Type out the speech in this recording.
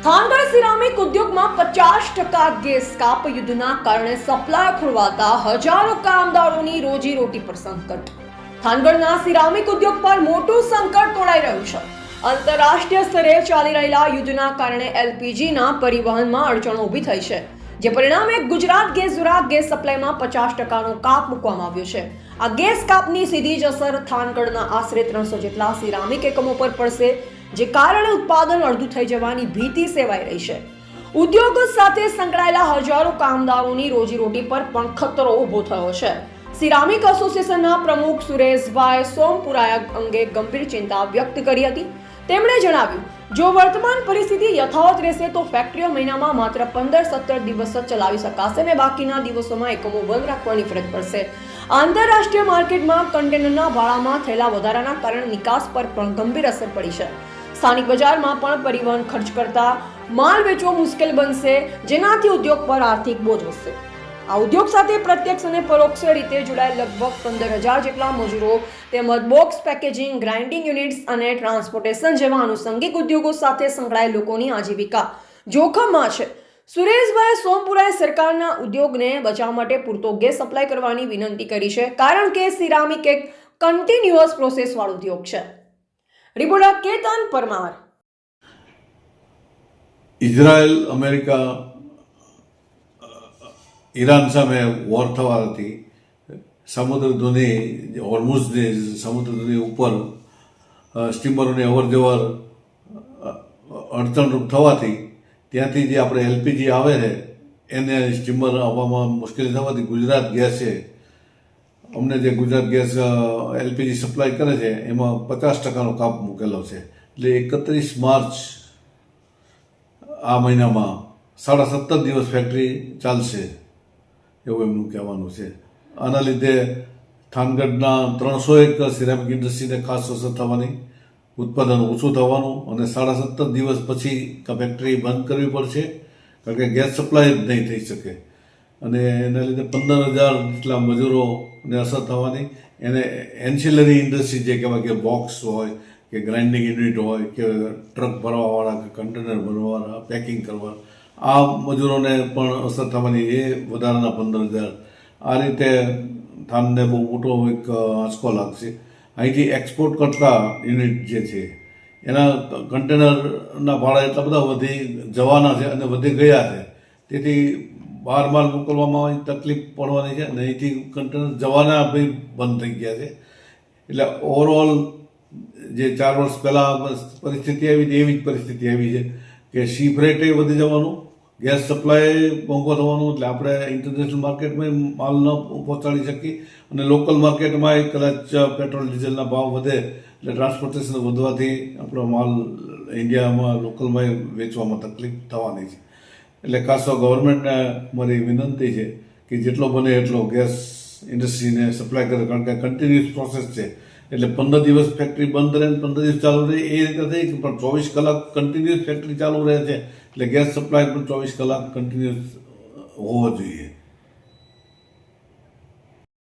Thangadh ceramic ઉદ્યોગમાં 50% gas કાપ યુદ્ધના કારણે સપ્લાય ખોરવાતા હજારો કામદારોની રોજીરોટી પર સંકટ. થાનગઢના સિરામિક ઉદ્યોગ પર મોટું સંકટ તોડાઈ રહ્યું છે. આંતરરાષ્ટ્રીય સ્તરે ચાલી રહેલા યુદ્ધના કારણે એલપીજીના પરિવહનમાં અડચણો ઊભી થઈ છે, જે પરિણામે ગુજરાત ગેસ દ્વારા ગેસ સપ્લાયમાં 50%નો કાપ મૂકવામાં આવ્યો છે. આ ગેસ કાપની સીધી જ અસર થાનગઢના આશરે 300 જેટલા સિરામિક એકમો પર પડશે, જે કારણે ઉત્પાદન અડધું થઈ જવાની ભીતિ સેવાઈ રહી છે. ઉદ્યોગ સાથે સંકળાયેલા હજારો કામદારોની રોજીરોટી પર પણ ખતરો ઊભો થયો છે. સિરામિક એસોસિએશનના પ્રમુખ સુરેશભાઈ સોમપુરાએ અંગે ગંભીર ચિંતા વ્યક્ત કરી હતી. તેમણે જણાવ્યું, જો વર્તમાન પરિસ્થિતિ યથાવત રહેશે તો ફેક્ટરીઓ મહિનામાં માત્ર 15-17 દિવસ જ ચલાવી શકાશે અને બાકીના દિવસોમાં એકમો બંધ રાખવાની ફરજ પડશે. આંતરરાષ્ટ્રીય માર્કેટમાં કન્ટેનરના ભાડામાં થયેલા વધારાના કારણે નિકાસ પર પણ ગંભીર અસર પડી છે. સ્થાનિક બજારમાં પણ પરિવહન ખર્ચ કરતા માલ વેચવો મુશ્કેલ બનશે, જેનાથી ઉદ્યોગ પર આર્થિક બોજ વધશે. આ ઉદ્યોગ સાથે પ્રત્યક્ષ અને પરોક્ષ રીતે જોડાયેલ લગભગ 15,000 જેટલા મજૂરો તેમજ બોક્સ પેકેજિંગ, ગ્રાઇન્ડિંગ યુનિટ્સ અને ટ્રાન્સપોર્ટેશન જેવા આનુષંગિક ઉદ્યોગો સાથે સંકળાયેલ લોકોની આજીવિકા જોખમમાં છે. સુરેશભાઈ સોમપુરાએ સરકારના ઉદ્યોગને બચાવવા માટે પૂરતો ગેસ સપ્લાય કરવાની વિનંતી કરી છે, કારણ કે સિરામિક એક કન્ટિન્યુઅસ પ્રોસેસવાળો ઉદ્યોગ છે. Reporter Ketan Parmar. Israel, America, Iran સામે વોર થવાથી સમુદ્ર ધુની હોર્મુઝની સમુદ્ર ધુની ઉપર સ્ટીમરોની અવરજવર અડચણરૂપ થવાથી ત્યાંથી જે આપણે એલપીજી આવે છે એને સ્ટીમર આવવામાં મુશ્કેલી થવાથી ગુજરાત ગેસે અમને જે ગુજરાત ગેસ એલપીજી સપ્લાય કરે છે એમાં 50%નો કાપ મૂકેલો છે. એટલે 31 માર્ચ આ મહિનામાં 17.5 દિવસ ફેક્ટરી ચાલશે એવું એમનું કહેવાનું છે. આના લીધે થાનગઢના 301 સિરામિક ઇન્ડસ્ટ્રીને ખાસ અસર થવાની, ઉત્પાદન ઓછું થવાનું અને 17.5 દિવસ પછી ફેક્ટરી બંધ કરવી પડશે, કારણ કે ગેસ સપ્લાય જ નહીં થઈ શકે. અને એના લીધે 15,000 જેટલા મજૂરોને અસર થવાની. એને એન્સિલરી ઇન્ડસ્ટ્રી જે કહેવાય કે બોક્સ હોય કે ગ્રાઇન્ડિંગ યુનિટ હોય કે ટ્રક ભરવાવાળા કે કન્ટેનર ભરવાવાળા, પેકિંગ કરવા, આ મજૂરોને પણ અસર થવાની, એ વધારાના 15,000. આ રીતે થાનને બહુ મોટો એક આંચકો લાગશે. અહીંથી એક્સપોર્ટ કરતા યુનિટ જે છે એના કન્ટેનરના ભાડા એટલા બધા વધી જવાના છે અને વધી ગયા છે, તેથી બહાર માલ મોકલવામાં તકલીફ પડવાની છે અને અહીંથી કન્ટેનર જવાના બી બંધ થઈ ગયા છે. એટલે ઓવરઓલ જે 4 વર્ષ પહેલાં પરિસ્થિતિ આવી હતી એવી જ પરિસ્થિતિ આવી છે કે સી ફ્રેટ એ વધી જવાનું, ગેસ સપ્લાય મોંઘો થવાનું, એટલે આપણે ઇન્ટરનેશનલ માર્કેટમાં માલ ન પહોંચાડી શકીએ અને લોકલ માર્કેટમાં કદાચ પેટ્રોલ ડીઝલના ભાવ વધે એટલે ટ્રાન્સપોર્ટેશન વધવાથી આપણો માલ ઇન્ડિયામાં લોકલમાં વેચવામાં તકલીફ થવાની છે. એટલે ખાસ તો ગવર્મેન્ટને મારી વિનંતી છે કે જેટલો બને એટલો ગેસ ઇન્ડસ્ટ્રીને સપ્લાય કરે, કારણ કે કન્ટિન્યુઅસ પ્રોસેસ છે. એટલે 15 દિવસ ફેક્ટરી બંધ રહે, 15 દિવસ ચાલુ રહે એ રીતે થઈ, પણ 24 કલાક કન્ટિન્યુઅસ ફેક્ટરી ચાલુ રહે છે એટલે ગેસ સપ્લાય પણ 24 કલાક કન્ટિન્યુઅસ હોવો જોઈએ.